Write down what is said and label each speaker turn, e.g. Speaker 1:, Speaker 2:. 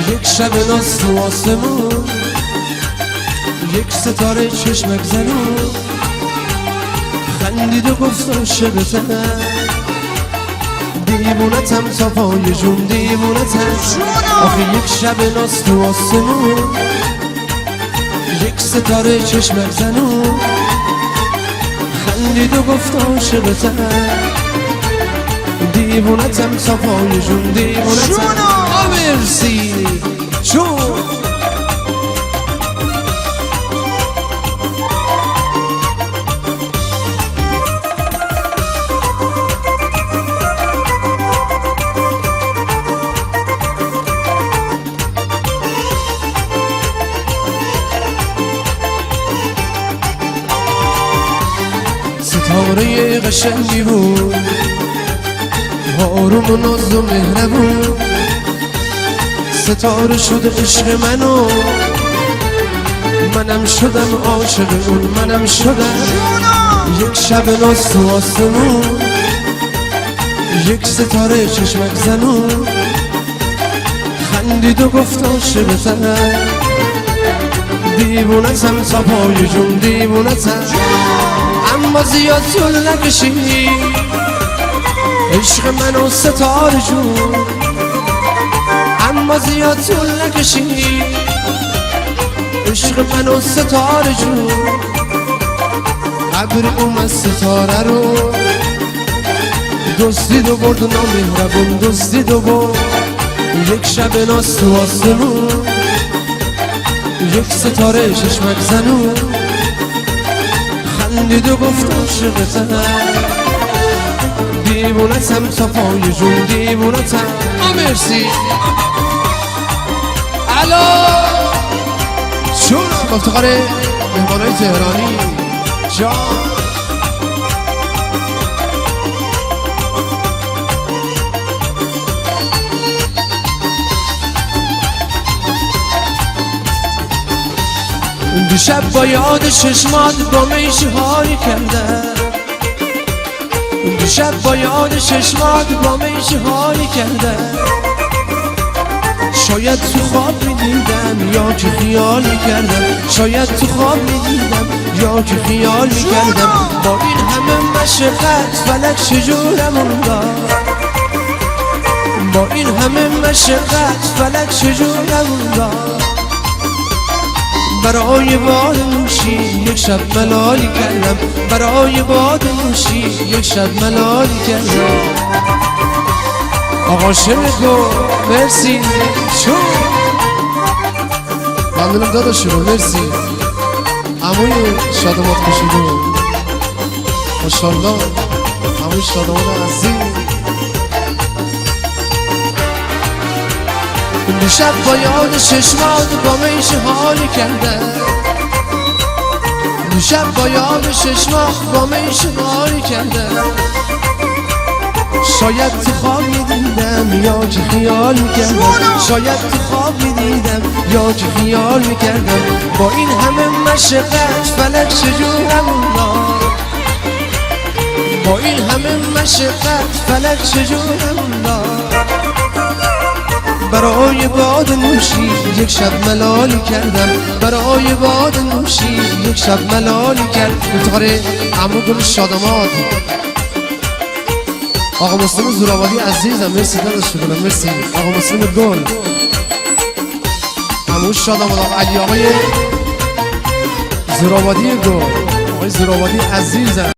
Speaker 1: یک شب ناز تو آسمون، یک ستاره چشمک زنون خندید و گفت عاشقتم، دیوونتم تا پای جون دیوونتم. آخه یک شب ناز تو آسمون، یک ستاره چشمک زنون خندید و گفت عاشقتم، دیوونتم تا پای جون دیوونتم. مرسی جون. ستاره قشنگی بود، آروم و ناز و مهربون، ستاره شد عشق منو، منم شدم عاشق اون، منم شدم. یک شب ناز تو آسمون، یک ستاره چشمک زنون خندید و گفت عاشقتم، دیوونتم تا پای جون دیوونتم. اما زیاد طول نکشی عشق منو ستاره جون، اما زیاد طول نکشی عشق منو ستاره جون. ابر اومد ستاره رو دزدید و برد و نامهربون دزدید و برد. یک شب ناز تو آسمون، یک ستاره چشمک زنون خندید و گفت عاشقتم، دیوونتم تا پای جون دیوونتم. مرسی الو چون افتخار مهمانای تهرانی جان. دیشب با یاد چشمات با میشه حالی کردم، دیشب با یاد چشمات با میشه حالی کردم. شاید تو خواب میدیدم یا که خیال میکردم، شاید تو خواب میدیدم یا که خیال میکردم. با این همه مشقت فلک چجورمون داد، با این همه مشقت فلک چجورمون داد. برای باد نوشی یک شب ملالی کردم، برای باد نوشی یک شب ملالی کردم. آقا شمگو مرسی چون ممنونم داداشو مرسی. عموی شادمات کشیدون ماشاءالله، عموی شادمات عزیز. دیشب با یاد چشمات با میشه حالی کردم، دیشب با یاد چشمات با میشه حالی کردم. شاید تو خواب میدیدم یا که خیال میکردم، شاید تو خواب میدیدم یا که خیال میکردم. با این همه مشقت فلک چجورمون داد، با این همه مشقت فلک چجورمون داد. برای باد نوشی یک شب ملالی کردم، برای باد نوشی یک شب ملالی کردم. افتخار عمو گل شادمات آقا مسلم زورآبادی عزیزم مرسی داداش کنم مرسی. آقا مسلم گل عمو شادمات، آقا علی آقای زورآبادی گل، آقای زورآبادی عزیزم.